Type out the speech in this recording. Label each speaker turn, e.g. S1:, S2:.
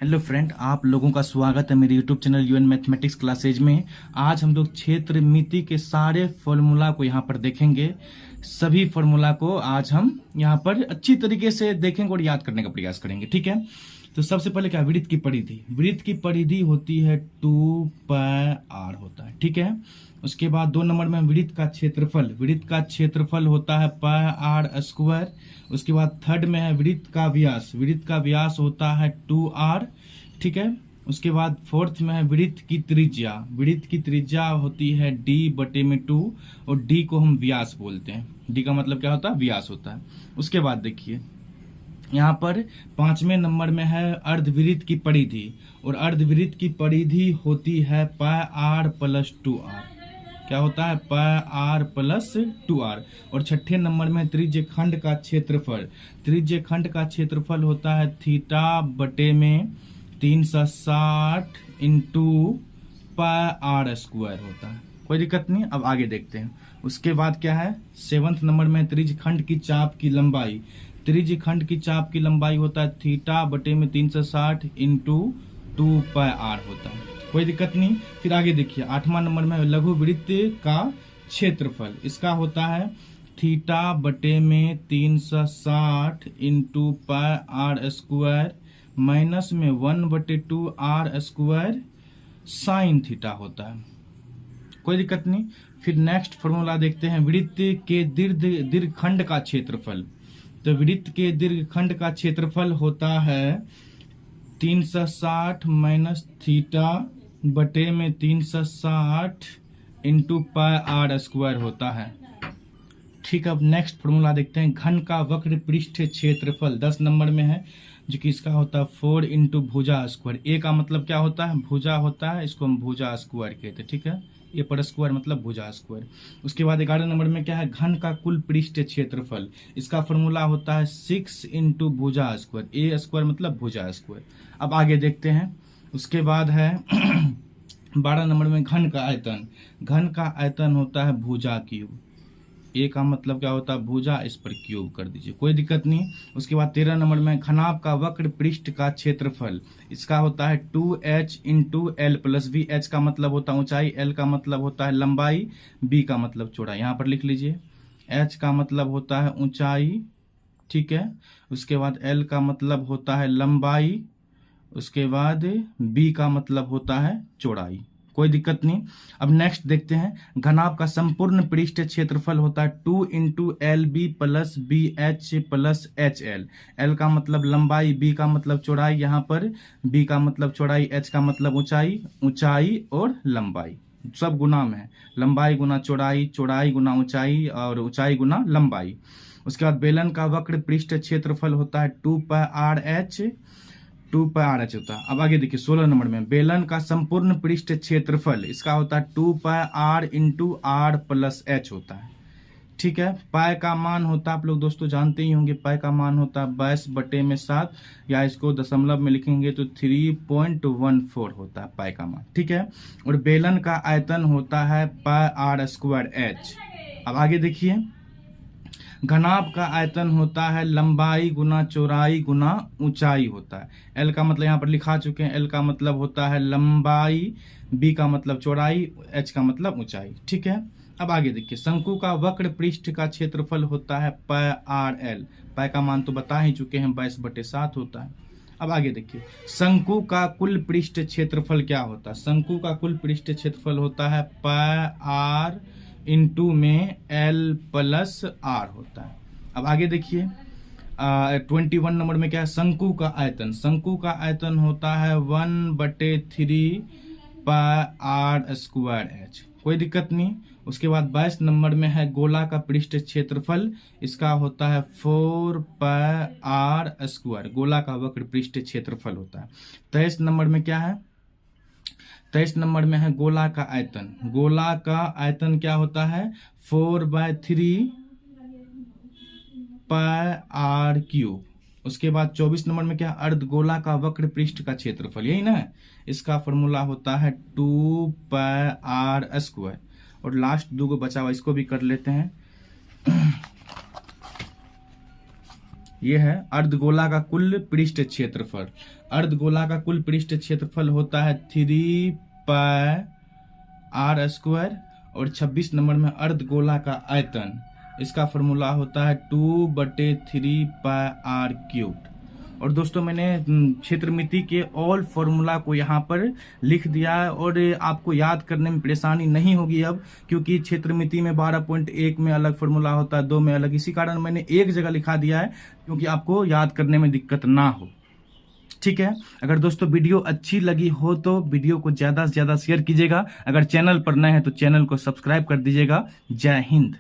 S1: Hello friend, आप लोगों का स्वागत है मेरे YouTube channel UN mathematics classes में। आज हम लोग क्षेत्र मिति के सारे फॉर्मूला को यहाँ पर देखेंगे। सभी फॉर्मूला को आज हम यहाँ पर अच्छी तरीके से देखेंगे और याद करने का प्रयास करेंगे। ठीक है, तो सबसे पहले क्या, वृत्त की परिधि। वृत्त की परिधि होती है 2πr होता है। ठीक है, उसके बाद 2 नंबर में वृत्त का क्षेत्रफल। वृत्त का क्षेत्रफल होता है πr²। उसके बाद 3rd में है वृत्त का व्यास। वृत्त का व्यास होता है 2r। ठीक है, उसके बाद 4th में है वृत्त की त्रिज्या। वृत्त की त्रिज्या होती है d/2 और d को हम व्यास बोलते हैं। d का मतलब क्या होता है, व्यास होता है। उसके बाद देखिए यहाँ पर 5वें नंबर में है अर्धवृत्त की परिधि, और अर्धवृत्त की परिधि होती है πr+2r। क्या होता है, πr+2r। और 6ठे नंबर में त्रिज्य खंड का क्षेत्रफल। त्रिज्य खंड का क्षेत्रफल होता है θ/360 × πr² होता है। कोई दिक्कत नहीं, अब आगे देखते हैं। उसके बाद क्या है, 7th नंबर में त्रिज्य खंड की चाप की लंबाई। त्रिज्य खंड की चाप की लंबाई होता है θ/360 × 2πr होता है। कोई दिक्कत नहीं। फिर आगे देखिए 8वां नंबर में लघु वृत्त का क्षेत्रफल। इसका होता है θ/360 × πr² माइनस में 1/2r² साइन थीटा होता है। कोई दिक्कत नहीं। फिर नेक्स्ट फॉर्मूला देखते हैं, वृत्त के दीर्घखंड का क्षेत्रफल। तो वृत्त के दीर्घखंड का क्षेत्रफल होता है 360 माइनस θ/360 × πr² होता है। ठीक, अब नेक्स्ट फॉर्मूला देखते हैं, घन का वक्र पृष्ठ क्षेत्रफल 10 नंबर में है, जो कि इसका होता है 4 × भुजा²। ए का मतलब क्या होता है, भुजा होता है, इसको हम भुजा² कहते हैं। ठीक है, ए पर स्क्वायर मतलब भुजा²। उसके बाद 11 नंबर में क्या है, घन का कुल पृष्ठ क्षेत्रफल। इसका फॉर्मूला होता है 6 × भुजा²। ए² मतलब भुजा²। अब आगे देखते हैं। उसके बाद है 12 नंबर में घन का आयतन। घन का आयतन होता है भुजा³। ए का मतलब क्या होता है, भुजा, इस पर क्यूब कर दीजिए, कोई दिक्कत नहीं। उसके बाद 13 नंबर में घनाभ का वक्र पृष्ठ का क्षेत्रफल। इसका होता है 2h × l+v। h का मतलब होता है ऊंचाई, l का मतलब होता है लंबाई, b का मतलब चौड़ाई। यहाँ पर लिख लीजिए, h का मतलब होता है ऊंचाई, ठीक है। उसके बाद l का मतलब होता है लंबाई, उसके बाद b का मतलब होता है चौड़ाई। कोई दिक्कत नहीं। अब नेक्स्ट देखते हैं, घनाभ का संपूर्ण पृष्ठ क्षेत्रफल होता है 2 × lb + bh + hl। l का मतलब लंबाई, b का मतलब चौड़ाई, यहाँ पर b का मतलब चौड़ाई, h का मतलब ऊंचाई। ऊंचाई और लंबाई सब गुना में है, लंबाई गुना चौड़ाई, चौड़ाई गुना ऊंचाई और ऊंचाई गुना लंबाई। उसके बाद बेलन का वक्र पृष्ठ क्षेत्रफल होता है 2πrh। 2πrh होता है। अब आगे देखिए 16 नंबर में बेलन का संपूर्ण पृष्ठ क्षेत्रफल। इसका होता है 2πr × r+h होता है। ठीक है, पाई का मान होता है, आप लोग दोस्तों जानते ही होंगे, पाई का मान होता है 22/7, या इसको दशमलव में लिखेंगे तो 3.14 होता है पाई का मान। ठीक है, और बेलन का आयतन होता है πr²h। अब आगे देखिए, घनाभ का आयतन होता है लंबाई गुना चौड़ाई गुना ऊंचाई होता है। एल का मतलब यहाँ पर लिखा चुके हैं, एल का मतलब होता है लंबाई, बी का मतलब चौड़ाई, एच का मतलब ऊंचाई। ठीक है, अब आगे देखिए, शंकु का वक्र पृष्ठ का क्षेत्रफल होता है πrl। पाई का मान तो बता ही चुके हैं, 22/7 होता है। अब आगे देखिए, शंकु का कुल पृष्ठ क्षेत्रफल क्या होता है। शंकु का कुल पृष्ठ क्षेत्रफल होता है πr × में l+r होता है। अब आगे देखिए 21 नंबर में क्या है, शंकु का आयतन। शंकु का आयतन होता है 1/3 πr²h। कोई दिक्कत नहीं। उसके बाद 22 नंबर में है गोला का पृष्ठ क्षेत्रफल। इसका होता है 4πr²। गोला का वक्र पृष्ठ क्षेत्रफल होता है। 23 नंबर में क्या है, 23 नंबर में है गोला का आयतन। गोला का आयतन क्या होता है, 4/3 πr³। उसके बाद 24 नंबर में क्या, अर्धगोला का वक्र पृष्ठ का क्षेत्रफल, यही ना है। इसका फॉर्मूला होता है 2πr²। और लास्ट 2 को बचा हुआ, इसको भी कर लेते हैं। ये है अर्धगोला का कुल पृष्ठ क्षेत्रफल। अर्धगोला का कुल पृष्ठ क्षेत्रफल होता है 3πr²। और 26 नंबर में अर्धगोला का आयतन, इसका फॉर्मूला होता है 2/3πr³। और दोस्तों मैंने क्षेत्रमिति के ऑल फॉर्मूला को यहाँ पर लिख दिया है और आपको याद करने में परेशानी नहीं होगी अब, क्योंकि क्षेत्रमिति में 12.1 में अलग फॉर्मूला होता है, 2 में अलग। इसी कारण मैंने एक जगह लिखा दिया है क्योंकि आपको याद करने में दिक्कत ना हो। ठीक है, अगर दोस्तों वीडियो अच्छी लगी हो तो वीडियो को ज़्यादा से ज़्यादा शेयर कीजिएगा। अगर चैनल पर नए हैं तो चैनल को सब्सक्राइब कर दीजिएगा। जय हिंद।